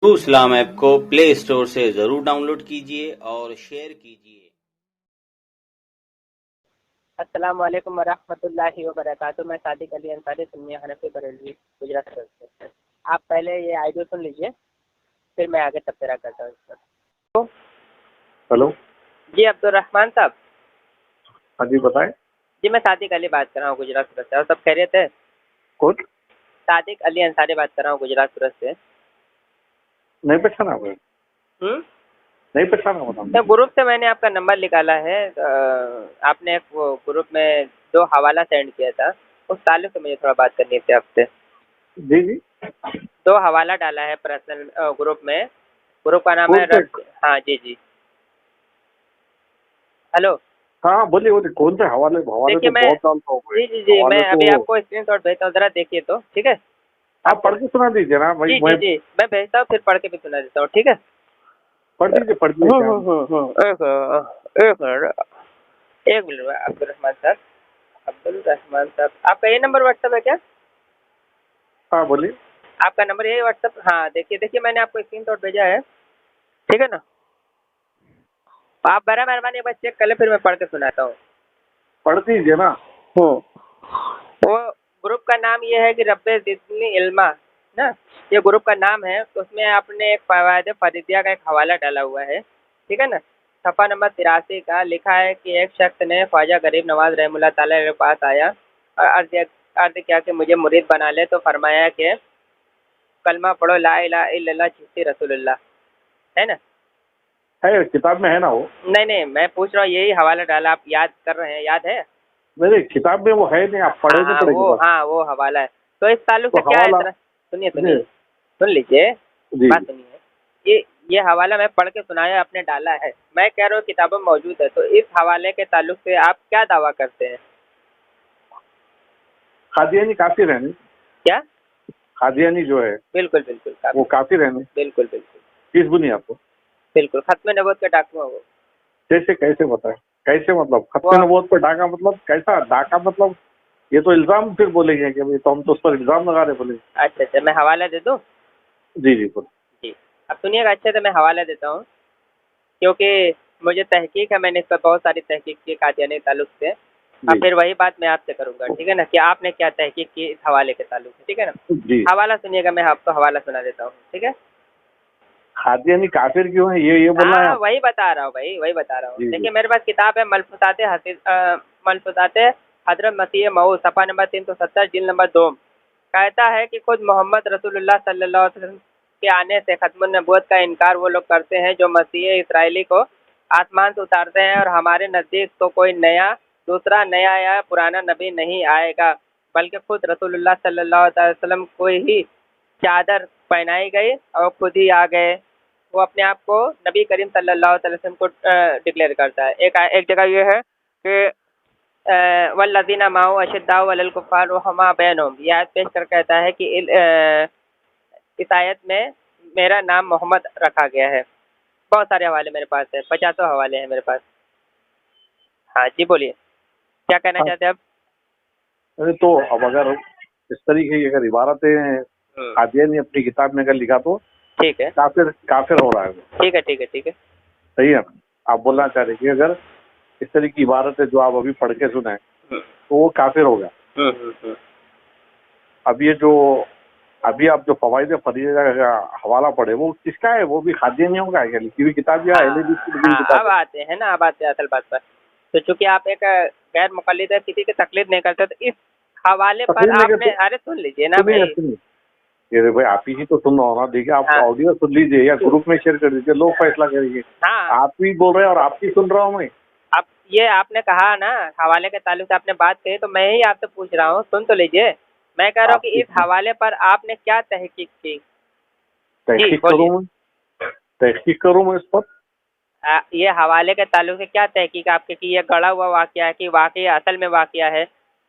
इस्लाम app को play store से जरूर डाउनलोड कीजिए और शेयर कीजिए। अस्सलाम वालेकुम वरहमतुल्लाहि वबरकातुहू। मैं सादिक अली अंसारी सुन्नी हनफी बरेलवी गुजरात से। आप पहले ये ऑडियो सुन लीजिए, फिर मैं आगे तबसरा करता हूँ इस पर। हेलो जी अब्दुल रहमान साहब। हाँ जी बताएं। जी मैं सादिक अली बात कर रहा हूँ गुजरात सूरत से। और सब खैरियत है? कौन? सादिक अली अंसारी बात कर रहा हूँ गुजरात सूरत से। नहीं पहचाना आपने? नहीं पहचाना बताऊँ? तो ग्रुप से मैंने आपका नंबर निकाला है। आपने एक वो ग्रुप में 2 हवाला सेंड किया था, उस ताल्लुक से मुझे थोड़ा बात करनी थी आपसे। जी जी 2 हवाला डाला है पर्सनल ग्रुप में। ग्रुप का नाम कौन है से? हाँ जी जी। हेलो। हाँ बोलिए बोलिए, कौन से हवाले? हवाले देखिए तो मैं बहुत डालता हूँ मैं। जी जी जी मैं हवाले अभी तो आपको स्क्रीनशॉट भेजता हूँ, ज़रा देखिए तो ठीक है आप आपको। पढ़ के सुना दीजिए ना भाई। जी जी मैं जी मैं भेजता हूँ, फिर पढ़ के भी सुना देता हूँ, ठीक है। पढ़ दीजिए क्या? एक मिनट अब्दुल रहमान साहब आपका ये नंबर व्हाट्सएप है क्या? हाँ बोलिए। आपका नंबर यही व्हाट्सएप? हाँ देखिए देखिए मैंने आपको स्क्रीनशॉट भेजा है, ठीक है ना। आप बड़ा मेहरबानी एक बार चेक कर ले, फिर मैं पढ़ के सुनाता हूँ। पढ़ दीजिए ना। वो ग्रुप का नाम ये है कि रब्बे ज़िदनी इल्मा ना, ये ग्रुप का नाम है। तो उसमें आपने एक फ़वाइद फरीदिया का एक हवाला डाला हुआ है, ठीक है ना। सफ़ा नंबर 83 का लिखा है कि एक शख्स ने ख्वाजा गरीब नवाज रहमुल्लाह ताला के पास आया और अर्ज़ किया कि मुझे मुरीद बना ले। तो फरमाया कि कलमा पढ़ो ला इलाहा इल्लल्लाह चिश्ती रसूलुल्लाह, है ना। है किताब में है ना वो? नहीं नहीं मैं पूछ रहा हूँ, यही हवाला डाला, आप याद कर रहे हैं, याद है? मेरे किताब में वो है नहीं, आप पढ़े नहीं पढ़ेगी बस। हाँ वो हवाला है। तो इस ताल्लुक तो से क्या है, हवाला जरा सुनिए जी सुनिए, सुन लीजिए, जी बात सुनिए। ये हवाला मैं पढ़ के सुनाया, आपने डाला है, मैं कह रहा हूँ किताबों में मौजूद है। तो इस हवाले के ताल्लुक से आप क्या दावा करते हैं? कादियानी काफिर है नहीं? क्या? कादियानी जो है बिल्कुल बिल्कुल वो काफिर है नहीं? बिल्कुल बिल्कुल किस बुनियाद पर? बिल्कुल खत्म नबूवत के डाकू है वो। कैसे कैसे बताए? कैसे मतलब वो खत्म नबूवत पर डाका? मतलब कैसा डाका? मतलब ये तो इल्जाम फिर बोलेंगे कि भाई तो हम तो उस पर इल्जाम लगा रहे बोलेंगे। अच्छा अच्छा मैं हवाला दे दूँ? जी जी बोलो। जी अब सुनिएगा अच्छे से, मैं हवाला देता हूँ क्योंकि मुझे तहकीक है, मैंने इस पर बहुत सारी तहकीक की कादियानी ताल्लुक से। अब जी फिर वही बात मैं आपसे करूंगा, ठीक है ना, कि आपने क्या तहकीक की इस हवाले के ताल्लुक से, ठीक है ना। जी हवाला सुनिएगा, मैं आपको हवाला सुना देता हूँ, ठीक है। कादियानी काफिर क्यों है ये बोलना है हाँ आप? वही बता रहा हूँ भाई, वही बता रहा हूँ। जी जी देखिए मेरे पास किताब है मलफूजात हजरत मसीह मऊद, सफ़ा नंबर 370, जिल्द नंबर 2। कहता है कि खुद मोहम्मद रसूलुल्लाह सल्लल्लाहु अलैहि वसल्लम के आने से खत्मुन नबूवत का इनकार वो लोग करते हैं जो मसीह इसराइली को आसमान से उतारते हैं, और हमारे नज़दीक तो कोई दूसरा नया या पुराना नबी नहीं आएगा, बल्कि खुद रसूलुल्लाह सल्लल्लाहु अलैहि वसल्लम को ही चादर पहनाई गई और खुद ही आ गए। वो अपने आप को नबी करीम सल्लल्लाहु अलैहि वसल्लम को डिक्लेयर करता है। एक जगह ये है कि वल्लज़ीना माअहु अशिद्दाउ अलल कुफ़्फ़ार रुहमा बैनहुम, ये आयत पेश कर कहता है कि इस आयत में मेरा नाम मोहम्मद रखा गया है। बहुत सारे हवाले मेरे पास है, 50 हवाले हैं मेरे पास। हाँ जी बोलिए, क्या कहना हाँ, चाहते हैं आप? अरे तो अब अगर इस तरीके की अगर इबारतें कादियानी अपनी किताब में अगर लिखा तो ठीक है काफिर काफिर हो रहा है वो। ठीक है ठीक है ठीक है। सही है ना? आप बोलना चाह रहे कि अगर इस तरह की इबारतें जो आप अभी पढ़ के सुने तो वो काफिर हो गया। अब ये जो अभी आप जो फवाइद फरीदा का हवाला पढ़े वो किसका है? वो भी कादियानियों का है क्या? लिखी हुई किताब या अहले हदीस की लिखी हुई हाँ अब किताब है? आते हैं ना, अब आते हैं असल बात पर। तो चूंकि आप एक गैर मुक़ल्लिद है, किसी की तकलीद नहीं करते, तो इस हवाले पर तकलीफ नहीं आपने, करते? अरे सुन लीजिए ना सुनिए भाई। सुनिए, ये भाई आप ही तो सुन रहा हो ना। देखिए आप हाँ ऑडियो सुन लीजिए या ग्रुप में शेयर कर दीजिए, लोग फैसला करेंगे। हाँ आप ही बोल रहे हैं और आप ही सुन रहा हूँ मैं। अब ये आपने कहा ना, हवाले के ताल्लुक से आपने बात कही, तो मैं ही आपसे पूछ रहा हूँ, सुन तो लीजिए। मैं कह रहा हूँ कि आपकी इस हवाले पर आपने क्या तहकीक की? जी तहकीक बोलिए। करूँ मैं? तहकीक करूँ मैं इस पर? ये हवाले के ताल्लुक से क्या तहकीक आपके की? ये गढ़ा हुआ वाकया है कि वाकई असल में वाकया है,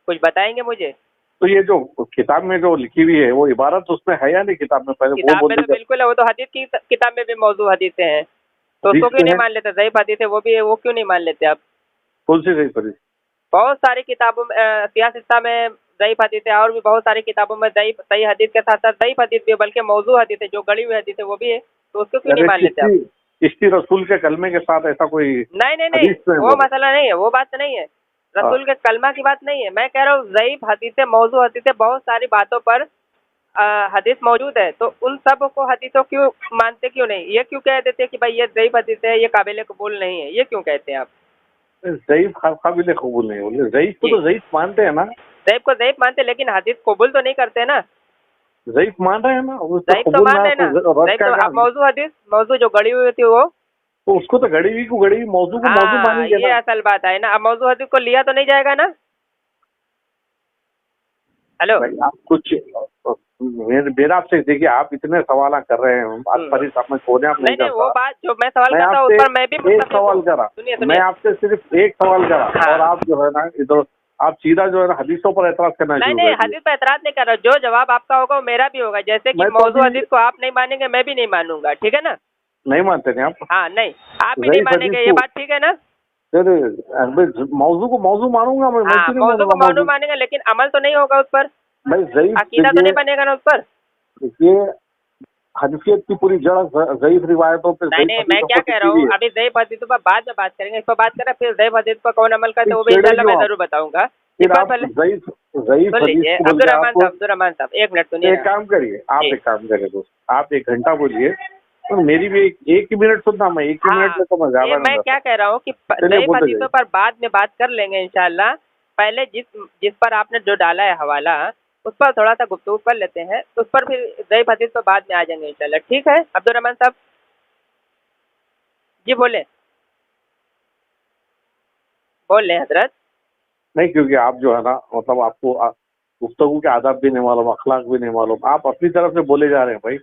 कुछ बताएंगे मुझे? तो ये जो किताब में जो लिखी हुई है वो इबारत उसमें है या नहीं किताब में? पहले वो किताब बोल में तो दीजिए। बिल्कुल है, वो तो हदीस की किताब में भी मौजूद हदीसें हैं, तो हदीस उसको क्यों में नहीं है? मान लेते? ज़ईफ़ हदीस है वो भी है, वो क्यों नहीं मान लेते आप? कौन सी सही पड़ी? बहुत सारी किताबों में सियासत में ज़ईफ़ हदीस है, और भी बहुत सारी किताबों में ज़ईफ़ सही हदीस के साथ-साथ ज़ईफ़ हदीस भी है, बल्कि मौज़ू हदीस है, जो गढ़ी हुई हदीस है वो भी है, तो उसको क्यों नहीं अरे मान लेते आप? चिश्ती रसूल के कलमे के साथ ऐसा कोई नहीं, नहीं, नहीं, हदीस तो है वो बोले। मसला नहीं है, वो बात तो नहीं है। हाँ। रसूल के कलमा की बात नहीं है, मैं कह रहा हूँ ज़ईफ़ हदीसें, मौज़ू हदीसें, बहुत सारी बातों पर हदीस मौजूद है, तो उन सब को हदीसों क्यों मानते क्यों नहीं? ये क्यों कह देते हैं कि भाई ये ज़ईफ़ हदीस है, ये काबिल कबूल नहीं है, ये क्यों कहते हैं आप? ज़ईफ़ काबिल कबूल नहीं बोले, ज़ईफ़ को जी, तो ज़ईफ़ मानते हैं ना। ज़ईफ़ को ज़ईफ़ मानते हैं, लेकिन हदीस कबूल तो नहीं करते ना। ज़ईफ़ मान रहे हैं ना, उसको ज़ईफ़ तो कबूल मान ना रहे हैं तो ना, रद्द ज़ईफ़ क्या तो अब करेंगे? मौज़ू हदीस, मौज़ू जो गढ़ी हुई होती है वो। तो उसको तो गड़ी हुई को गड़ी हुई, मौजू को मौजू हाँ, मानेंगे ये ना। असल बात है ना, अब मौज़ू हदीस को लिया तो नहीं जाएगा ना? हेलो? भाई आप कुछ मेरा आपसे देखिए, आप इतने सवाल कर रहे हैं, आज हुँ। परिसाब में खोने आप नहीं नहीं, नहीं, वो करता। बात जो मैं सवाल मैं करता हूँ, उस आपसे पर मैं भी एक मुत्तफ़िक़ सवाल हूँ। करा, सुनिए, मैं सुनिए। आपसे सिर्फ एक सवाल करा, और हाँ। आप जो है ना इधर, आप सीधा जो है ना हदीसों पर एतराज करना नहीं, शुरू नहीं, कर दिए। हदीस पे एतराज़ नहीं कर रहा, जो जवाब आपका होगा वो मेरा भी होगा, जैसे कि मैं तो मौज़ू अभी हदीस को आप नहीं मानेंगे, मैं भी नहीं मानूँगा, ठीक है ना? नहीं मानते नहीं आप। हाँ, नहीं, आप भी नहीं ज़ईफ़ हदीस मानेंगे, ये को बात ठीक है ना? फिर मौजू को मौजू मानूंगा मैं हाँ, क्यों नहीं मौज़ू को मानूंगा मौलू मौजू। मानेंगे, लेकिन अमल तो नहीं होगा उस पर, भाई ज़ईफ़ अकीदा तो देखिए, नहीं बनेगा ना उस पर। देखिए हदीसियत की पूरी जड़ ज़ईफ़ रिवायतों पे, नहीं, ज़ईफ़ नहीं, मैं हदीसों क्या पर कह रहा टिकी हूँ, हुई है। अभी ज़ईफ़ हदीसों पर बाद में बात करेंगे, इस पर बात करें, फिर ज़ईफ़ हदीस पर कौन अमल करता फिर है, वो भी छेड़े इंशाअल्लाह क्यों मैं आप? ज़रूर बताऊँगा। इस फिर पर आप पहले ज़ईफ़ सुन हदीस लीजिए, को बोल के आप अब्दुर्रहमान साहब, 1 मिनट सुनिए एक ना। काम करिए, आप जी। एक काम करिए दोस्त, आप 1 घंटा बोलिए, तो मेरी भी एक ही मिनट सुनना, मैं 1 ही मिनट हाँ, में तो मैं ये ज़्यादा नहीं मैं क्या रहता। कह रहा हूँ कि चलिए ज़ईफ़ बोलते हदीसों जाइए। पर बाद में बात कर लेंगे इंशाअल्लाह। पहले जिस जिस पर आपने जो डाला है हवाला, उस पर थोड़ा-सा गुफ्तगू कर लेते हैं, उस पर फिर ज़ईफ़ हदीस पर बाद में आ जाएँगे इंशाअल्लाह, ठीक है अब्दुर्रहमान साहब? जी बोलें, बोल लें हज़रत। नहीं, क्योंकि आप जो है ना, मतलब आपको गुफ्तगू के आदाब भी नहीं मालूम, अखलाक भी नहीं मालूम, आप अपनी तरफ से बोले जा रहे हैं भाई।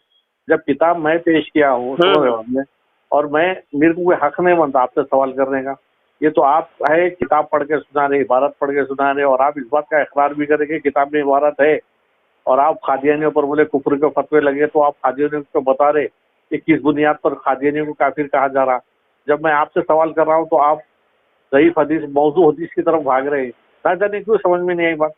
जब किताब मैं पेश किया हूँ, हुँ, समझ रहे हुँ। हो आपने, और मेरे को कोई हक नहीं बनता आपसे सवाल करने का। ये तो आप है किताब पढ़ के सुना रहे, इबारत पढ़ के सुना रहे, और आप इस बात का इकरार भी करें कि किताब में इबारत है, और आप कादियानियों पर बोले कुफ्र के फतवे लगे, तो आप कादियानियों को बता रहे कि किस बुनियाद पर कादियानियों को काफिर कहा जा रहा। जब मैं आपसे सवाल कर रहा हूँ तो आप ज़ईफ़ हदीस, मौज़ू हदीस की तरफ भाग रहे हैं। ना जाने क्यों समझ में नहीं आई बात।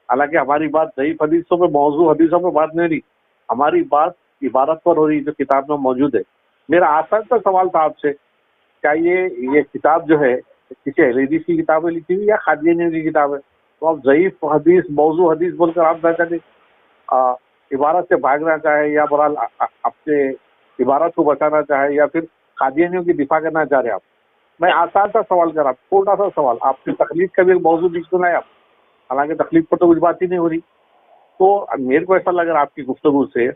हालांकि हमारी बात ज़ईफ़ हदीसों पे, मौज़ू हदीसों पे बात नहीं हो रही, हमारी बात इबारत पर हो रही जो किताब में मौजूद है। मेरा आसान सा सवाल था आपसे, क्या ये किताब जो है किसी अहले हदीस की किताब है लिखी हुई या कादियानियों की किताब है? तो आप ज़ईफ़ हदीस, मौज़ू हदीस बोलकर आप ना जाने इबारत से भागना चाहे, या बहरहाल अपने इबारत को बचाना चाहे, या फिर कादियानियों की दिफा करना चाह रहे हैं आप। मैं आसान सा सवाल कर रहा, छोटा सा सवाल, आपकी तकलीफ का भी एक मौजूद लिख सुना है आप, हालांकि तकलीफ पर तो कुछ बात ही नहीं हो रही। तो मेरे को ऐसा लग रहा है आपकी गुफ्तगू से,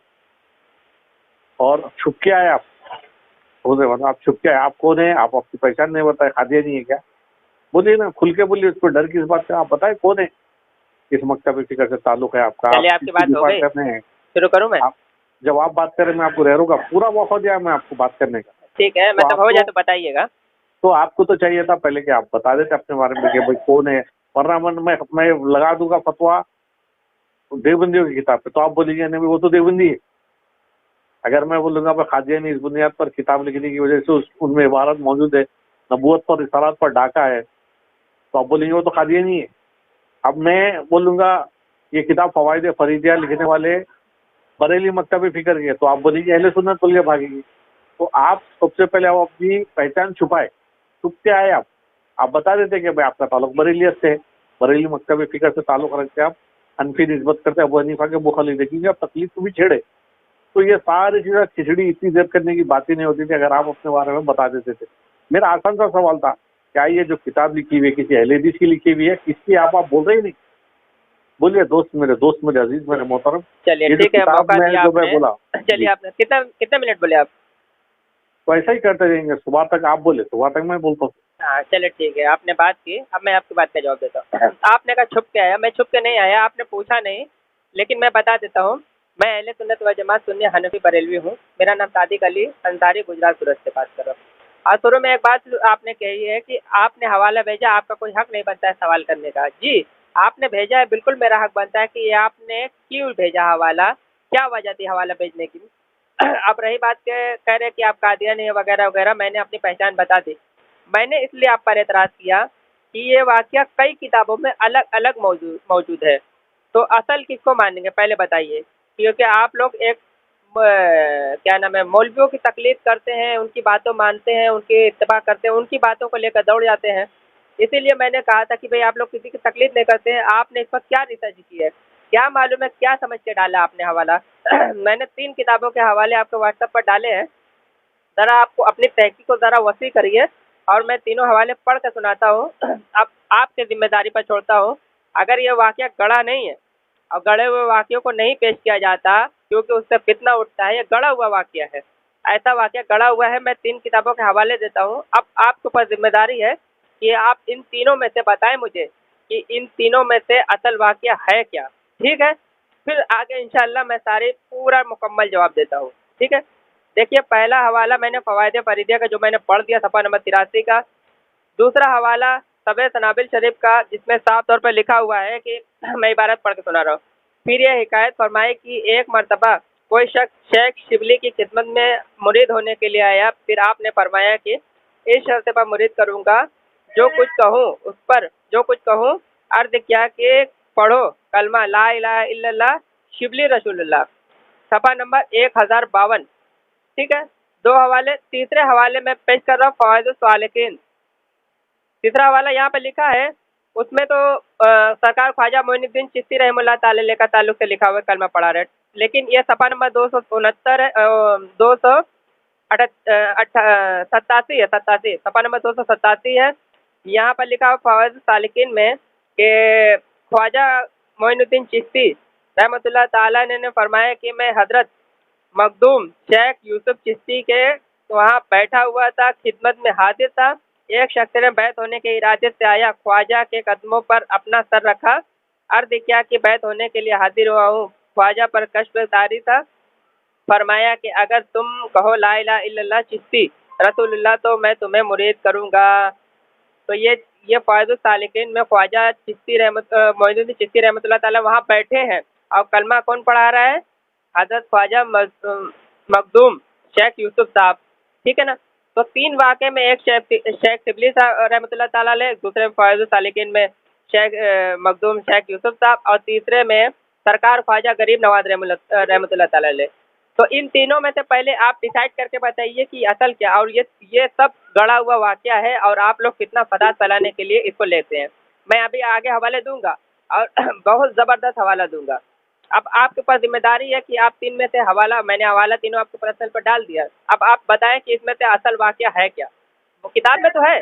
और छुप के आए आप, बोले मतलब आप छुप के आए, आप कौन है, आप आपकी पहचान नहीं बताए, खादिया नहीं है क्या? बोलिए ना, खुल के बोलिए, उसको डर किस बात का, आप बताए कौन है, किस मकतब फिक्र से ताल्लुक है आपका, आप चलिए आपकी किसकी बात हो दिफा गई, कर रहे हैं। शुरू करूँ मैं? आप जब आप बात करें, मैं आपको रहरों का पूरा मौका दिया मैं आपको बात करने का। ठीक है, तो मतलब हो जाए आपको तो बताइएगा। तो आपको तो चाहिए था पहले कि आप बता देते अपने बारे में कि भाई कौन है, वरना मैं लगा दूंगा फतवा देवबंदियों की किताब पे, तो आप बोलेंगे नहीं वो तो देवबंदी है। अगर मैं बोलूंगा मैं कादियानी इस बुनियाद पर किताब लिखने की वजह से उनमें इबारत मौजूद है, नबूवत पर, रिसालत पर डाका है, तो आप बोलेंगे वो तो कादियानी है। अब मैं बोलूंगा ये किताब फवाइद फरीदिया लिखने वाले बरेली मकतब फिक्र के, तो आप बोलेंगे अहले सुन्नत बोल के भागेंगे। तो आप सबसे पहले आप अपनी पहचान छुपाए, छुप के आए आप बता देते कि भाई आपका ताल्लुक बरेलियत से है, बरेली मकतब फिक्र से ताल्लुक रखते हैं आप, हनफी निस्बत करते हैं, अबू हनीफा के मुखालिफ, देखिए आप तकलीफ को भी छेड़े। तो ये सारी चीजें खिचड़ी इतनी देर करने की बात ही नहीं होती थी अगर आप अपने बारे में बता देते थे। मेरा आसान सा सवाल था, क्या ये जो किताब लिखी हुई है किसी अहले हदीस की लिखी हुई है, किसकी आप बोल रहे ही नहीं? बोलिए दोस्त, मेरे अजीज, मेरे मोहतरम, चलिए ये जो ठीक है, किताब मौका में दिया जो मैं आपने। बोला। चलिए जी, आपने कितना कितने मिनट बोले आप? तो ऐसा ही करते रहेंगे, सुबह तक आप बोले, सुबह तक मैं बोलता हूँ। हाँ, चलिए ठीक है, आपने बात की, अब मैं आपकी बात का जवाब देता हूँ। आपने कहा छुप के आया, मैं छुप के नहीं आया, आपने पूछा नहीं, लेकिन मैं बता देता हूँ। मैं अहले सुन्नत व जमात सुन्नी हनफी बरेलवी हूँ। मेरा नाम सादिक अली अंसारी, गुजरात सूरत से बात कर रहा हूँ। और शुरू में एक बात आपने कही है कि आपने हवाला भेजा, आपका कोई हक नहीं बनता है सवाल करने का। जी, आपने भेजा है, बिल्कुल मेरा हक बनता है कि ये आपने क्यों भेजा हवाला, क्या वजह थी हवाला भेजने की। अब रही बात के कह रहे हैं कि आप कादियानी वगैरह वगैरह, मैंने अपनी पहचान बता दी। मैंने इसलिए आप पर एतराज़ किया कि ये वाक़या कई किताबों में अलग-अलग मौजूद मौजूद है। तो असल किसको मानेंगे पहले बताइए, क्योंकि आप लोग एक क्या नाम है, मौलवियों की तकलीद करते हैं, उनकी बातों मानते हैं, उनकी इत्तबा करते हैं, उनकी बातों को लेकर दौड़ जाते हैं। इसीलिए मैंने कहा था कि भाई आप लोग किसी की तकलीद नहीं करते हैं, आपने इस पर क्या रिसर्च की है, क्या मालूम है, क्या समझ के डाला आपने हवाला। मैंने 3 किताबों के हवाले आपके व्हाट्सएप पर डाले हैं, ज़रा आपको अपनी तहकीक को ज़रा वसी करिए और मैं तीनों हवाले पढ़ के सुनाता हूँ। अब आपके ज़िम्मेदारी पर छोड़ता हूँ, अगर ये वाक़या गढ़ा नहीं है और गढ़े हुए वाक़यों को नहीं पेश किया जाता क्योंकि उससे फितना उठता है, ये गढ़ा हुआ वाक़या है, ऐसा वाक़या गढ़ा हुआ है। मैं 3 किताबों के हवाले देता हूँ। अब आपके ऊपर ज़िम्मेदारी है कि आप इन तीनों में से बताएँ मुझे कि इन तीनों में से असल वाक़या है क्या? ठीक है? फिर आगे इंशाअल्लाह मैं सारे पूरा मुकम्मल जवाब देता हूँ। ठीक है? देखिए, पहला हवाला मैंने फ़वाइद फ़रीदिया का जो मैंने पढ़ दिया सफ़ा नंबर 83 का। दूसरा हवाला सबे सनाबिल शरीफ का, जिसमें साफ तौर पर लिखा हुआ है कि मैं इबारत पढ़ के सुना रहा हूँ। फिर यह हिकायत फरमाई कि एक मरतबा कोई शख्स शेख शिबली की खिदमत में मुरीद होने के लिए आया। फिर आपने फरमाया कि इस शर्त पर मुरीद करूँगा, जो कुछ कहूँ उस पर जो कुछ कहूँ अर्ज़ किया कि पढ़ो कलमा ला इलाहा इल्लल्लाह शिबली रसूलुल्लाह, सफ़ा नंबर 1052। ठीक है, 2 हवाले। तीसरे हवाले में पेश कर रहा हूँ फ़वाइदुस सालिकीन। तीसरा हवाला यहाँ पे लिखा है, उसमें तो सरकार ख्वाजा मोइनुद्दीन चिश्ती रहमतुल्लाह ताला का ताल्लुक से लिखा हुआ कलमा पढ़ा रहे, लेकिन ये सफ़ा नंबर 269 है, 287 है, 87 सफ़ा नंबर 287 है। यहाँ पर लिखा हुआ फ़वाइदुस सालिकीन में कि ख्वाजा मोइनुद्दीन चिश्ती रहमतुल्लाह ताला ने फरमाया कि मैं हज़रत मखदूम शेख यूसुफ चिश्ती के वहाँ बैठा हुआ था, खिदमत में हाजिर था। एक शख्स ने बैत होने के इरादे से आया, ख्वाजा के कदमों पर अपना सर रखा, अर्ज़ किया कि बैत होने के लिए हाजिर हुआ हूँ। ख्वाजा पर कश्फ तारी था, फरमाया कि अगर तुम कहो ला इलाहा इल्लल्लाह चिश्ती रसूलुल्लाह तो मैं तुम्हें मुरीद करूँगा। तो ये फ़वाइदुस सालिकीन में ख्वाजा मोइनुद्दीन चिश्ती रहमतुल्लाह ताला वहाँ बैठे हैं और कलमा कौन पढ़ा रहा है? हज़रत ख्वाजा मखदूम शेख यूसुफ साहब। ठीक है ना? तो 3 वाक़े में, एक शेख शिबली साहब रहमतुल्लाह ताला अलैह, दूसरे में फ़वाइदुस सालिकीन में मखदूम शेख यूसुफ साहब और तीसरे में सरकार ख्वाजा गरीब नवाज रहमतुल्लाह ताला अलैह। तो इन तीनों में से पहले आप डिसाइड करके बताइए कि असल क्या, और ये सब गढ़ा हुआ वाक़या है और आप लोग कितना फसाद फैलाने के लिए इसको लेते हैं। मैं अभी आगे हवाले दूँगा और बहुत ज़बरदस्त हवाला दूँगा। अब आपके पास ज़िम्मेदारी है कि आप 3 में से मैंने हवाला तीनों आपके पर्सनल पर डाल दिया। अब आप बताएँ कि इसमें से असल वाक़या है क्या? वो किताब में तो है,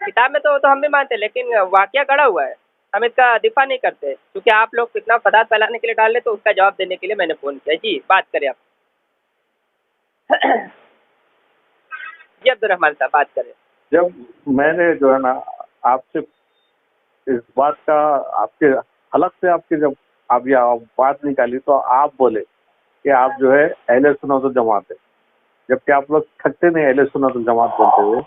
किताब में तो हम भी मानते हैं, लेकिन वाक़या गढ़ा हुआ है, हम इसका दिफ़ा नहीं करते क्योंकि आप लोग कितना फसाद फैलाने के लिए डाल रहे, तो उसका जवाब देने के लिए मैंने फ़ोन किया। जी, बात करें आप। जी अब्दुर्रहमान साहब, बात करें। जब मैंने जो है ना आपसे इस बात का, आपके हलक से आपके जब आप यह बात निकाली, तो आप बोले कि आप जो है अहले सुन्नत वल जमात है, जबकि आप लोग थकते नहीं अहले सुन्नत वल जमात बोलते हुए।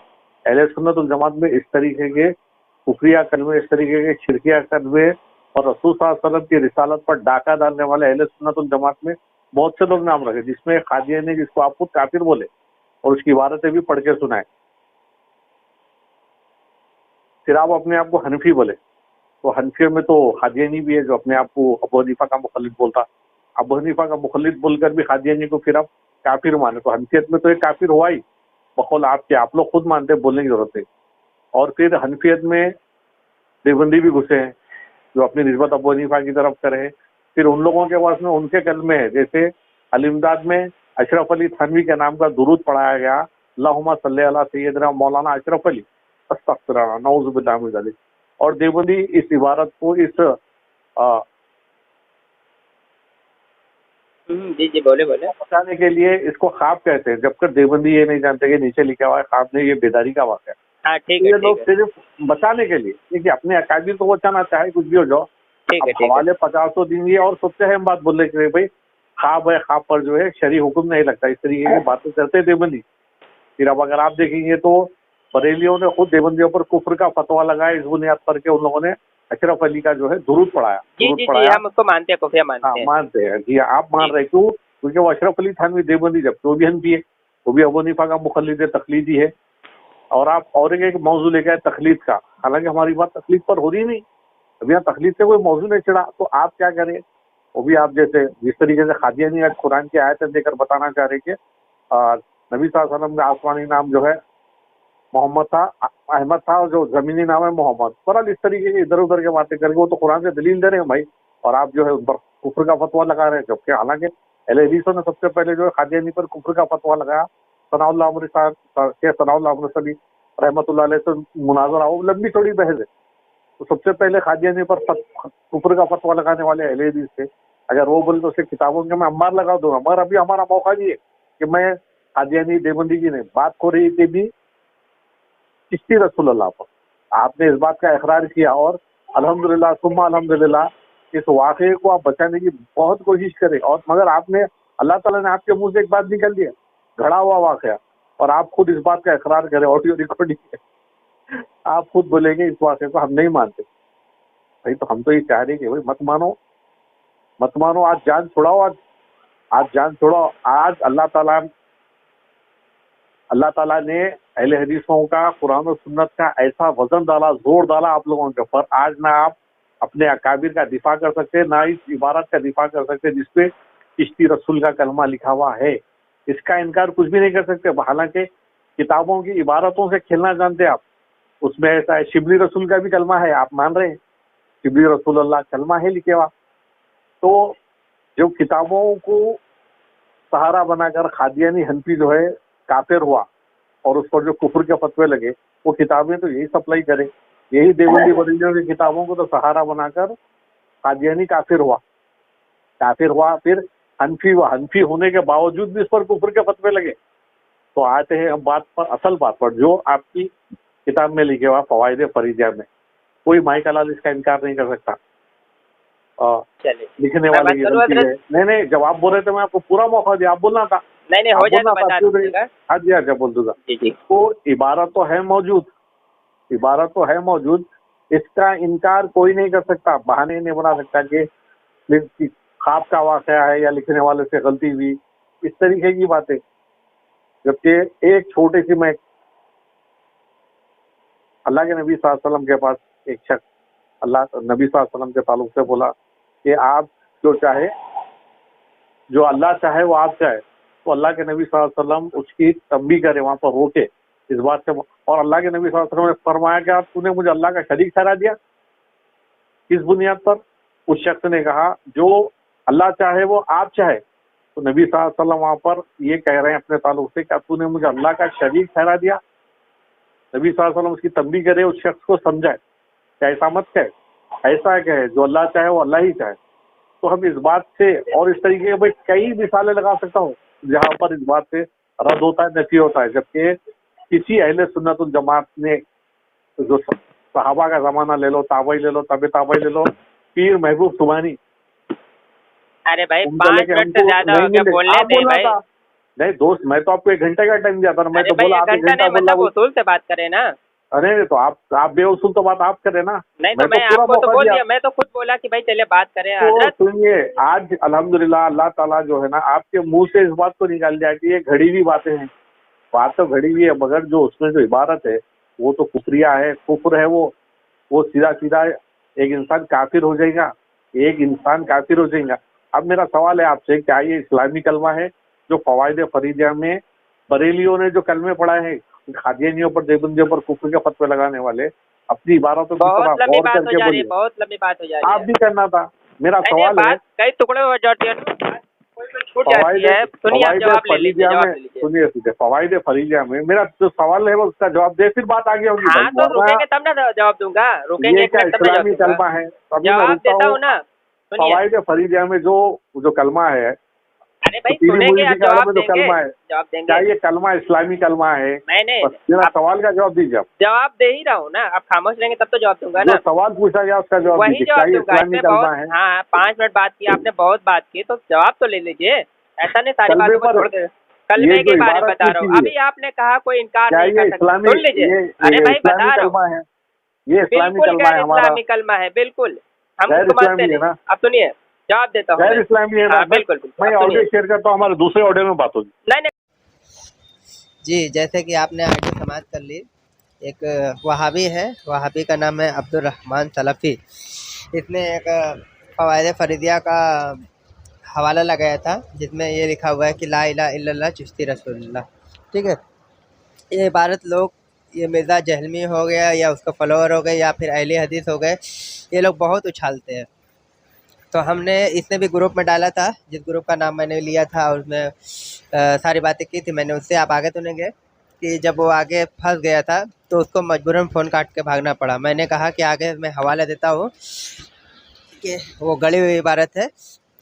अहले सुन्नत वल जमात में इस तरीके के कुफरिया कलमे, इस तरीके के शिरकिया कलमे और रसूल सल्लल्लाहु अलैहि वसल्लम की रिसालत पर डाका डालने वाले अहले सुन्नत वल जमात में बहुत से लोग नाम रखे, जिसमें कादियानी ने, जिसको आप खुद काफिर बोले और उसकी इबारतें भी पढ़ के सुनाए। फिर आप अपने आप को हनफी बोले, तो हनफियों में तो कादियानी भी है जो अपने आप को अबू हनीफा का मुखल्लिद बोलता। अबू हनीफा का मुखल्लिद बोलकर भी कादियानी को फिर आप काफिर माने, तो हनफियत में तो एक काफिर हुआ ही बकौल आपके, आप लोग खुद मानते हैं, बोलने की जरूरत है। और फिर हनफियत में देवबंदी भी घुसे हैं जो अपनी निस्बत अबू हनीफा की तरफ करे। फिर उन लोगों के पास में उनके कलमे है, जैसे अल-इमदाद में अशरफ अली थानवी के नाम का दुरूद पढ़ाया गया, अल्लाहुम्मा सल्ली अला सय्यदना मौलाना अशरफ अली, अस्तगफिरुल्लाह नऊज़ु बिल्लाहि मिन ज़ालिक। और देवबंदी इस इबारत को इस जी जी, बोले बोले। बताने के लिए इसको ख्वाब कहते हैं, जबकि देवबंदी ये नहीं जानते कि नीचे लिखा हुआ है ख्वाब नहीं, ये बेदारी का वाक़या है। हाँ ठीक है, ये लोग ठीक है, सिर्फ बताने के लिए, देखिए अपने अकाबिर को बचाना चाहे कुछ भी हो जाओ, ठीक है, अब ठीक है। हवाले 50 देंगे और सबसे अहम बात बोलने के लिए भाई ख्वाब है, ख्वाब पर जो है शरई हुक्म नहीं लगता, इस तरीके की बातें करते हैं देवबंदी। फिर अब अगर आप देखेंगे तो बरेलियों ने खुद देवबंदियों पर कुफ्र का फतवा लगाया, इस बुनियाद पर के उन लोगों ने अशरफ अली का जो है दुरूद पढ़ाया। जी दुरूद जी जी, पढ़ाया, हम उसको मानते हैं, कुफिया हाँ मानते हैं। मानते हैं जी, आप मान रहे क्यों? क्योंकि वो अशरफ अली थानवी देवबंदी, जब वो भी हनफी है, वो भी अबू हनीफा का मुखल्लिद है, तकलीदी है। और आप और एक मौजू लेके आए तकलीद का, हालांकि हमारी बात तकलीद पर हो रही नहीं, अब यहाँ तकलीफ से कोई मौजू नहीं चढ़ा तो आप क्या करें? वो भी आप जैसे जिस तरीके से कादियानी आज कुरान की आयतें देकर बताना चाह रहे कि नबी सल्लल्लाहु अलैहि वसल्लम का आसमानी नाम जो है मोहम्मद था, अहमद था, और जो जमीनी नाम है मोहम्मद। बहरहाल इस तरीके की इधर उधर के बातें करके वो तो कुरान से दलील दे रहे हैं भाई, और आप जो है उन पर कुफ्र का फतवा लगा रहे हैं। जबकि हालांकि अहले हदीसों ने सबसे पहले जो है कादियानी पर कुफ्र का फतवा लगाया। सनाउल्लाह अमरी साहब शेख सनाउल्लाह अमृतसरी रहमतुल्लाह अलैह से मुनाजरा हो, लंबी चौड़ी बहस है। तो सबसे पहले कादियानी पर कुफ्र का फतवा लगाने वाले अहले हदीस थे। अगर वो बोले तो उसके किताबों के मैं अम्मार लगा दूंगा, मगर अभी हमारा मौका नहीं है कि मैं कादियानी देवबंदी की नहीं बात हो रही थी भी चिश्ती रसूलुल्लाह पर। आपने इस बात का इकरार किया और अल्हम्दुलिल्लाह सुम्मा अल्हम्दुलिल्लाह इस वाक़े को आप बचाने की बहुत कोशिश करें, और मगर आपने अल्लाह ताला ने आपके मुंह से एक बात निकल दिया, घड़ा हुआ वाक़या, और आप खुद इस बात का इकरार करें, ऑडियो रिकॉर्डिंग है, आप खुद बोलेंगे इस वाक़े को हम नहीं मानते। भाई तो हम तो ये चाह रहे कि भाई मत मानो, आज जान छुड़ाओ, आज जान छुड़ाओ। आज अल्लाह ताला ने अहले हदीसों का कुरान और सुन्नत का ऐसा वजन डाला, जोर डाला आप लोगों के ऊपर। आज ना आप अपने अकाबिर का दिफा कर सकते, ना इस इबारत का दिफा कर सकते जिसपे चिश्ती रसूल का कलमा लिखा हुआ है। इसका इनकार कुछ भी नहीं कर सकते। हालांकि किताबों की इबारतों से खेलना जानते आप, उसमें ऐसा है शिबली रसूल का भी कलमा है, आप मान रहे हैं शिबली रसूलुल्लाह कलमा है लिखे हुआ। तो जो किताबों को सहारा बनाकर कादियानी हनफी जो है काफिर हुआ और उस पर जो कुफ्र के फतवे लगे, वो किताबें तो यही सप्लाई करे, यही देवबंदी बरेलियों की किताबों को तो सहारा बनाकर कादियानी काफिर हुआ, फिर हनफी हुआ। हनफी होने के बावजूद भी इस पर कुफ्र के फतवे लगे। तो आते हैं हम असल बात पर, जो आपकी किताब में लिखे हुआ फवाइद फरीदिया में, कोई माई कलाल इसका इनकार नहीं कर सकता। लिखने वाले की गलती है। नहीं, जब आप बोल रहे थे मैं आपको पूरा मौका दिया, आप बोलना था। नहीं हो जाए तो बता दीजिएगा। हाँ जी बोल दूंगा। तो इबारत तो है मौजूद, इसका इनकार कोई नहीं कर सकता, बहाने नहीं बना सकता कि ख्वाब का वाक़या है या लिखने वाले से गलती हुई, इस तरीके की बातें। जबकि एक छोटी सी, मैं अल्लाह के नबी सल्लल्लाहु अलैहि वसल्लम के पास एक शख्स नबी सल्लल्लाहु अलैहि वसल्लम के ताल्लुक से बोला कि आप जो अल्लाह चाहे वो आप चाहे। तो अल्लाह के नबी सल्लल्लाहु अलैहि वसल्लम उसकी तंबीह करे, वहां पर रोके इस बात से। और अल्लाह के नबी सल्लल्लाहु अलैहि वसल्लम ने फरमाया कि आप तूने मुझे अल्लाह का शरीक ठहरा दिया। किस बुनियाद पर? उस शख्स ने कहा जो अल्लाह चाहे वो आप चाहे। तो नबी सल्लल्लाहु अलैहि वसल्लम वहां पर ये कह रहे हैं अपने ताल्लुक से कि तूने मुझे अल्लाह का शरीक ठहरा दिया। नबी सल्लल्लाहु अलैहि वसल्लम उसकी तंबीह करे, उस शख्स को समझाए कि ऐसा मत कहे, ऐसा कहे जो अल्लाह चाहे वो अल्लाह ही चाहे। तो हम इस बात से और इस तरीके के भाई कई मिसालें लगा सकता हूँ जहाँ पर इस बात से रद्द होता है, नफी होता है। जबकि किसी अहले सुन्नतुल जमात ने, जो सहाबा का जमाना ले लो, ताबई ले लो, तबे ताबई ले लो, पीर महबूब सुबानी, अरे भाई 5 मिनट से ज्यादा हो गया, बोलने दे भाई। नहीं दोस्त, मैं तो आपको 1 घंटे का टाइम दिया था, मैं तो बोला आप 1 घंटा मतलब उसूल से बात करें ना। अरे तो आप बेउसूल तो बात आप करें ना। नहीं तो मैं आपको तो बोल दिया, मैं तो खुद बोला कि भाई चलिए बात करें। हजरत सुनिए, आज अल्हम्दुलिल्लाह अल्लाह ताला जो है ना आपके मुंह से इस बात को निकाल दिया कि ये घड़ी हुई बातें हैं। बात तो घड़ी हुई है, मगर जो उसमें जो इबारत है वो तो कुफरिया है, कुफ्र है। वो सीधा एक इंसान काफिर हो जाएगा। अब मेरा सवाल है आपसे, क्या ये इस्लामी कलमा है जो फवाइद फरीदिया में बरेलियों ने जो कलमे पढ़ाए हैं, कादियानियों पर, देवबंदियों पर कुफ्र के फतवे लगाने वाले, अपनी इबारतों की बहुत लंबी बात हो जा रही है। आप भी करना था। मेरा सवाल है, कई टुकड़े हो जाती है, सुनिए फवाइद फरीदिया में मेरा जो सवाल है वो उसका जवाब दे, फिर बात आगे होगी। हाँ तो रुकेंगे तब ना जवाब दूंगा, रुकेंगे क्या इस्लामी कलमा है? जवाब देता हूँ ना। फवाइद फरीदिया में जो कलमा है, अरे भाई सुनेंगे, जवाब देंगे। क्या ये कलमा इस्लामी कलमा है? मेरा सवाल का जवाब दीजिए। जवाब दे ही रहा हूँ ना, आप खामोश रहेंगे तब तो जवाब दूंगा ना। सवाल पूछा गया उसका जवाब वही जवाब दूंगा। हाँ 5 मिनट बात की आपने, बहुत बात की, तो जवाब तो ले लीजिए। ऐसा नहीं सारी बातों को छोड़ के कलमे के बारे में बता रहा हूँ। अभी आपने कहा कोई इनकार नहीं कर सकता, सुन लीजिए। अरे भाई बता रहा हूँ, ये इस्लामी कलमा है, बिल्कुल हम मानते नहीं। अब सुनिए, जवाब देता हूँ। इस्लामी है ना? बिल्कुल। मैं ऑडियो शेयर करता हूँ, हमारे दूसरे ऑडियो में बात होगी। नहीं जी, जैसे कि आपने आईडी समाप्त कर ली। एक वहाबी है, वहाबी का नाम है अब्दुल रहमान सलफ़ी। इसने एक फ़वाइद फ़रीदिया का हवाला लगाया था जिसमें ये लिखा हुआ है कि ला इलाहा इल्लल्लाह चिश्ती रसूलुल्लाह। ठीक है, ये इबारत लोग, ये मिर्ज़ा जहलमी हो गया या उसका फॉलोअर हो गए या फिर अहले हदीस हो गए, ये लोग बहुत उछालते हैं। तो हमने इसने भी ग्रुप में डाला था, जिस ग्रुप का नाम मैंने लिया था और उसमें सारी बातें की थी मैंने उससे। आप आगे सुनेंगे कि जब वो आगे फंस गया था तो उसको मजबूरन फ़ोन काट के भागना पड़ा। मैंने कहा कि आगे मैं हवाला देता हूँ कि वो गड़ी हुई इबारत है।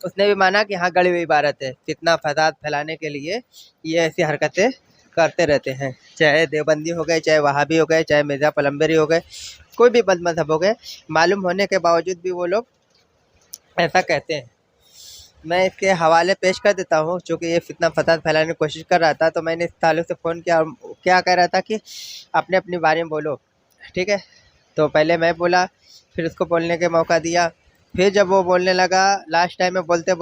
उसने भी माना कि हाँ गड़ी हुई इबारत है। फितना फसाद फैलाने के लिए ये ऐसी हरकतें करते रहते हैं, चाहे देवबंदी हो गए, चाहे वहाबी हो गए, चाहे मिर्ज़ा पलम्बरी हो गए, कोई भी बद मज़हब हो गए, मालूम होने के बावजूद भी वो लोग ऐसा कहते हैं। मैं इसके हवाले पेश कर देता हूँ, चूँकि ये फितना फसाद फैलाने की कोशिश कर रहा था तो मैंने इस ताल्लुक़ से फ़ोन किया और क्या कह रहा था कि अपने अपनी बारे में बोलो। ठीक है, तो पहले मैं बोला, फिर उसको बोलने के मौका दिया, फिर जब वो बोलने लगा लास्ट टाइम में बोलते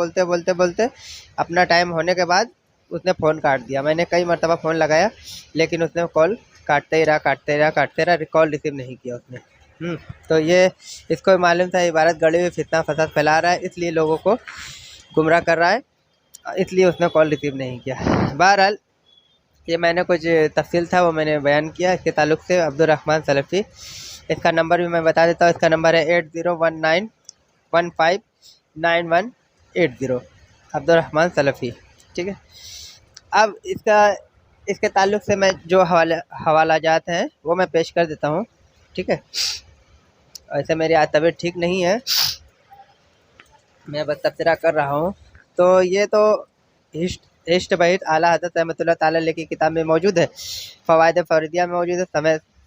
अपना टाइम होने के बाद उसने फ़ोन काट दिया। मैंने कई मरतबा फ़ोन लगाया लेकिन उसने कॉल काटते ही रहा, कॉल रिसीव नहीं किया उसने। तो ये इसको मालूम था इबारत गड़ी हुई फितना फसाद फैला रहा है, इसलिए लोगों को गुमराह कर रहा है, इसलिए उसने कॉल रिसीव नहीं किया। बहरहाल ये मैंने कुछ तफसील था वो मैंने बयान किया इसके ताल्लुक़ से। अब्दुर्रहमान सलफ़ी, इसका नंबर भी मैं बता देता हूँ, इसका नंबर है 8019159180, अब्दुर्रहमान सलफ़ी। ठीक है, अब इसके ताल्लुक़ से मैं जो हवालाजात हैं वो मैं पेश कर देता हूँ। ठीक है, वैसे मेरी आज तबीयत ठीक नहीं है, मैं बस तबसरा कर रहा हूँ। तो ये तो इश्ट बहित आला हज़रत रहमतुल्लाह ताला अलैह की किताब में मौजूद है, फ़वाइद फ़रीदिया में मौजूद है,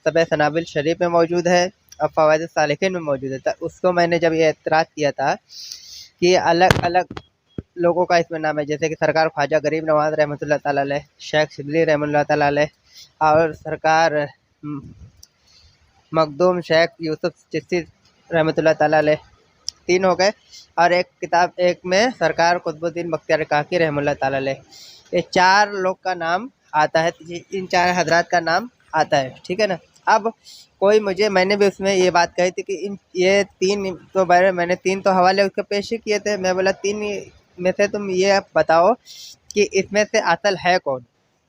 सबे सनाबिल शरीफ में मौजूद है और फ़वाइद सालिकीन में मौजूद है। तो उसको मैंने जब ये एतराज़ किया था कि अलग अलग लोगों का इसमें नाम है, जैसे कि सरकार ख्वाजा गरीब नवाज़ रहमतुल्लाह ताला अलैह, शेख शिबली रहमतुल्लाह ताला अलैह और सरकार मखदूम शेख यूसुफ चिश्ती रहमतुल्लाह ताला अलैह, 3 हो गए। और एक में सरकार कुतुबुद्दीन बख्तियार काकी रहमतुल्लाह ताला अलैह, ये 4 लोग का नाम आता है, इन 4 हज़रात का नाम आता है। ठीक है ना। अब मैंने भी उसमें ये बात कही थी कि ये 3 तो मैंने 3 तो हवाले उसके पेश ही किए थे। मैं बोला 3 में से तुम ये बताओ कि इसमें से असल है कौन,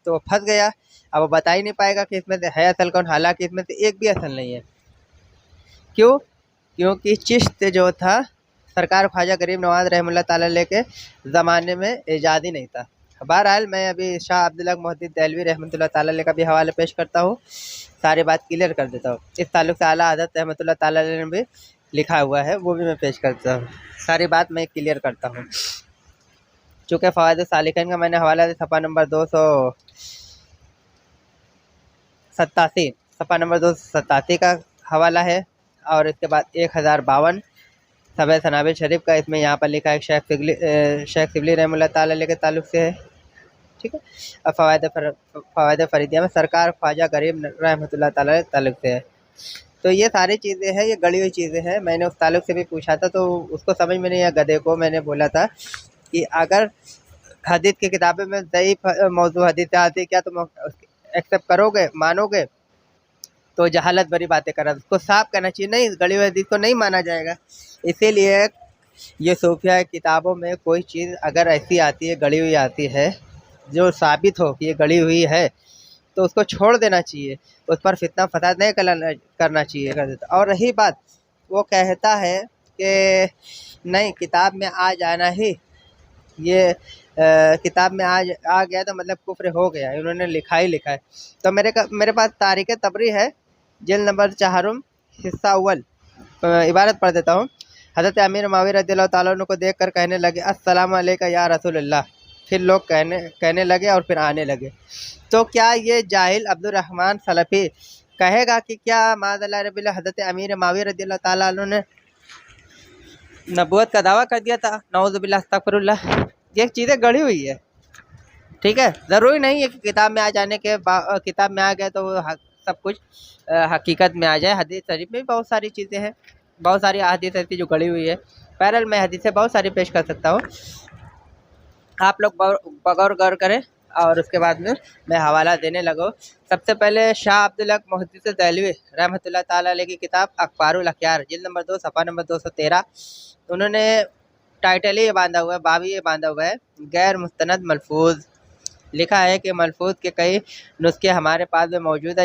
तो फंस गया। अब वो बता ही नहीं पाएगा कि इसमें से है असल कौन, हालांकि इसमें से एक भी असल नहीं है। क्यों? क्योंकि चिश्त जो था सरकार ख्वाजा गरीब नवाज़ रहमतुल्लाह ताला अलैह के ज़माने में ईजाद ही नहीं था। बहरहाल मैं अभी शाह अब्दुल हक मोहद्दिस देहलवी रहमतुल्लाह ताला अलैह का भी हवाला पेश करता हूँ, सारी बात क्लियर कर देता हूँ। इस ताल्लुक़ से आला हज़रत रहमतुल्लाह ताला अलैह ने भी लिखा हुआ है, वो भी मैं पेश करता हूँ, सारी बात मैं क्लियर करता हूँ। चूँकि फ़वाइद सालिकीन का मैंने हवाला सफ़ा नंबर 287 का हवाला है और इसके बाद 1052 सबे सनाबिल शरीफ का, इसमें यहाँ पर लिखा है शेख शिबली रहमतुल्लाह ताला अलैह के ताल्लुक़ से है। ठीक है, और फ़वाइद फ़रीदिया में सरकार ख्वाजा गरीब रहमतुल्लाह ताला अलैह ताल्लुक़ से है। तो ये सारी चीज़ें हैं, ये गड़ी हुई चीज़ें हैं। मैंने उस ताल्लुक़ से भी पूछा था तो उसको समझ में नहीं आया, गधे को मैंने बोला था कि अगर हदीस की किताबें में ज़ईफ़ मौज़ू हदीस आती, क्या तुम एक्सेप्ट करोगे, मानोगे? तो जहालत भरी बातें कर रहा था, उसको साफ करना चाहिए, नहीं गड़ी हुई हदीस को नहीं माना जाएगा। इसीलिए ये सूफिया किताबों में कोई चीज़ अगर ऐसी आती है, गड़ी हुई आती है, जो साबित हो कि ये गड़ी हुई है, तो उसको छोड़ देना चाहिए, उस पर फितना फसाद नहीं करना चाहिए कर देता। और रही बात, वो कहता है कि नहीं किताब में आ जाना ही, ये किताब में आ गया तो मतलब कुफ्र हो गया, इन्होंने लिखा ही लिखा है। तो मेरे पास तारीख़ तबरी है, जिल्द नंबर 4 हिस्सा अव्वल, इबारत पढ़ देता हूँ। हज़रत अमीर माविया रज़ियल्लाहु ताला अन्हु को देखकर कहने लगे अस्सलामु अलैका या रसूलल्लाह। फिर लोग कहने लगे और फिर आने लगे। तो क्या ये जाहिल अब्दुर्रहमान सलफ़ी कहेगा कि क्या माज़अल्लाह रब्बिल हज़रत अमीर माविया रज़ियल्लाहु ताला अन्हु ने नबूवत का दावा कर दिया था? नऊज़ुबिल्लाह अस्तग़फिरुल्लाह। ये चीज़ें गढ़ी हुई है। ठीक है, ज़रूरी नहीं है कि किताब में आ जाने के किताब में आ गए तो सब कुछ हकीकत में आ जाए। हदीस शरीफ में भी बहुत सारी चीज़ें हैं, बहुत सारी अहादीस ऐसी जो गढ़ी हुई है। बहरहाल मैं हदीसें बहुत सारी पेश कर सकता हूँ, आप लोग बगौर गौर करें और उसके बाद में मैं हवाला देने लगा। सबसे पहले शाह अब्दुल हक मुहद्दिस दहलवी रहमतुल्लाह ताला अलैह की किताब अखबारुल अखयार जिल्द नंबर 2 सफ़ा नंबर 213। उन्होंने टाइटल ही ये बांधा हुआ है, बाब ही ये बांधा हुआ है, गैर मुस्तनद मलफूज। लिखा है कि मलफूज के कई नुस्खे हमारे पास में मौजूद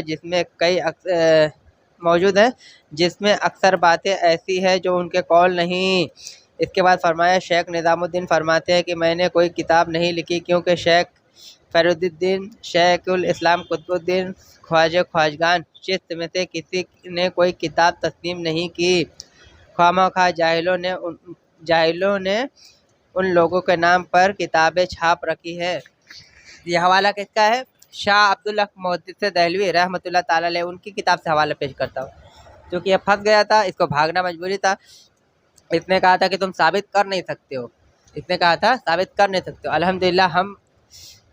है, जिसमें अक्सर बातें ऐसी है जो उनके कौल नहीं। इसके बाद फरमाया, शेख निज़ामुद्दीन फरमाते हैं कि मैंने कोई किताब नहीं लिखी, क्योंकि शेख फरीदुद्दीन, शेखुल इस्लाम कुतुबुद्दीन, ख्वाजगान चिश्त में से किसी ने कोई किताब तस्लीम नहीं की। खामखा जाहिलों ने उन लोगों के नाम पर किताबें छाप रखी है। ये हवाला किसका है? शाह अब्दुल हक मुहद्दिस दहलवी रहमतुल्लाह ताला अलैह, उनकी किताब से हवाला पेश करता हूँ। क्योंकि ये फंस गया था, इसको भागना मजबूरी था। इसने कहा था कि तुम साबित कर नहीं सकते हो, अल्हम्दुलिल्लाह हम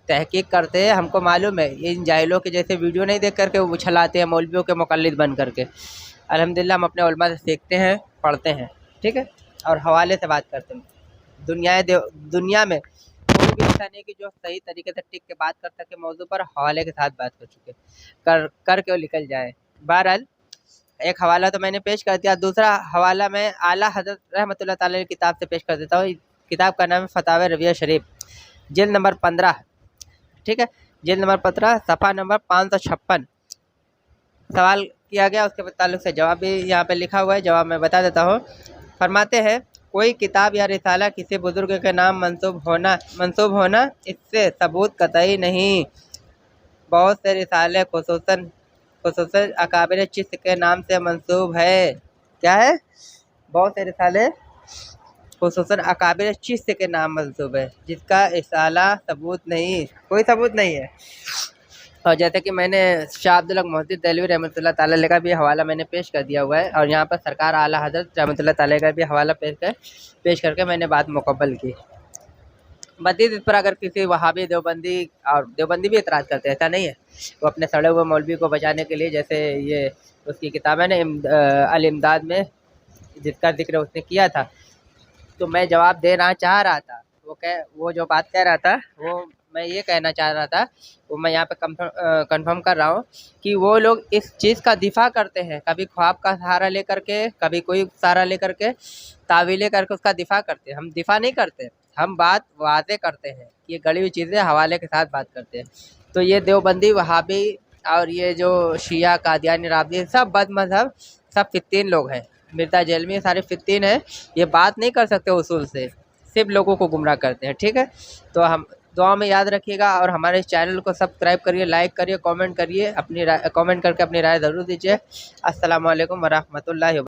तहकीक करते हैं, हमको मालूम है। इन जाहिलों के जैसे वीडियो नहीं देख करके वो उछलाते हैं मौलवियों के मुक़ल्लिद बन करके। अल्हम्दुलिल्लाह हम अपने उलमा से सीखते हैं, पढ़ते हैं, ठीक है, और हवाले से बात करते हैं। दुनिया में कोई भी ऐसा नहीं कि जो सही तरीके से टिक के बात कर सके मौजू पर, हवाले के साथ बात कर चुके कर के वो निकल जाए। बहरहाल एक हवाला तो मैंने पेश कर दिया, दूसरा हवाला मैं आला हज़रत रहमतुल्लाह ताला की किताब से पेश कर देता हूँ। किताब का नाम है फतावा रविया शरीफ, जिल्द नंबर 15, ठीक है, जिल्द नंबर 15 सफ़ा नंबर 556। सवाल किया गया, उसके ताल्लुक से जवाब भी यहाँ पे लिखा हुआ है, जवाब मैं बता देता हूँ। फरमाते हैं, कोई किताब या रिसाला किसी बुज़ुर्ग के नाम मंसूब होना इससे सबूत कतई नहीं। बहुत से रिसाले खुसूसन अकाबिर चिश्त के नाम से मंसूब है। क्या है? बहुत से रिसाले खुसूसन अकाबिर चिश्त के नाम मंसूब है, जिसका रिसाला कोई सबूत नहीं है। और जैसे कि मैंने शाह अब्दुल हक मुहद्दिस दहलवी रहमतुल्लाह ताला अलैह का भी हवाला मैंने पेश कर दिया हुआ है, और यहाँ पर सरकार आला हज़रत रहमतुल्लाह ताला का भी हवाला पेश करके मैंने बात मुकम्मल की। मज़ीद इस पर अगर किसी वहाबी देवबंदी भी एतराज़ करते हैं, ऐसा नहीं है, वो अपने सड़े हुए मौलवी को बचाने के लिए, जैसे ये उसकी किताब है ना अल इमदाद में जिसका जिक्र उसने किया था, तो मैं जवाब देना चाह रहा था। वो जो बात कह रहा था वो मैं ये कहना चाह रहा था, वो मैं यहाँ पे कंफर्म कर रहा हूँ कि वो लोग इस चीज़ का दिफा करते हैं, कभी ख्वाब का सहारा लेकर के, कभी कोई सहारा लेकर के, तावीलें करके उसका दिफा करते हैं। हम दिफा नहीं करते, हम बात वाज़े करते हैं, ये गड़ी हुई चीज़ें हवाले के साथ बात करते हैं। तो ये देवबंदी, वहाबी और ये जो शिया, कादियानी, राबदी, सब बद मज़हब, सब फित्तीन लोग हैं। मिर्ज़ा जहलवी सारे फित्तीन हैं, ये बात नहीं कर सकते उसूल से, सिर्फ लोगों को गुमराह करते हैं, ठीक है। तो हम दुआ में याद रखिएगा, और हमारे इस चैनल को सब्सक्राइब करिए, लाइक करिए, कमेंट करिए, कमेंट करके अपनी राय ज़रूर दीजिए। अस्सलामु अलैकुम वरहमतुल्लाहि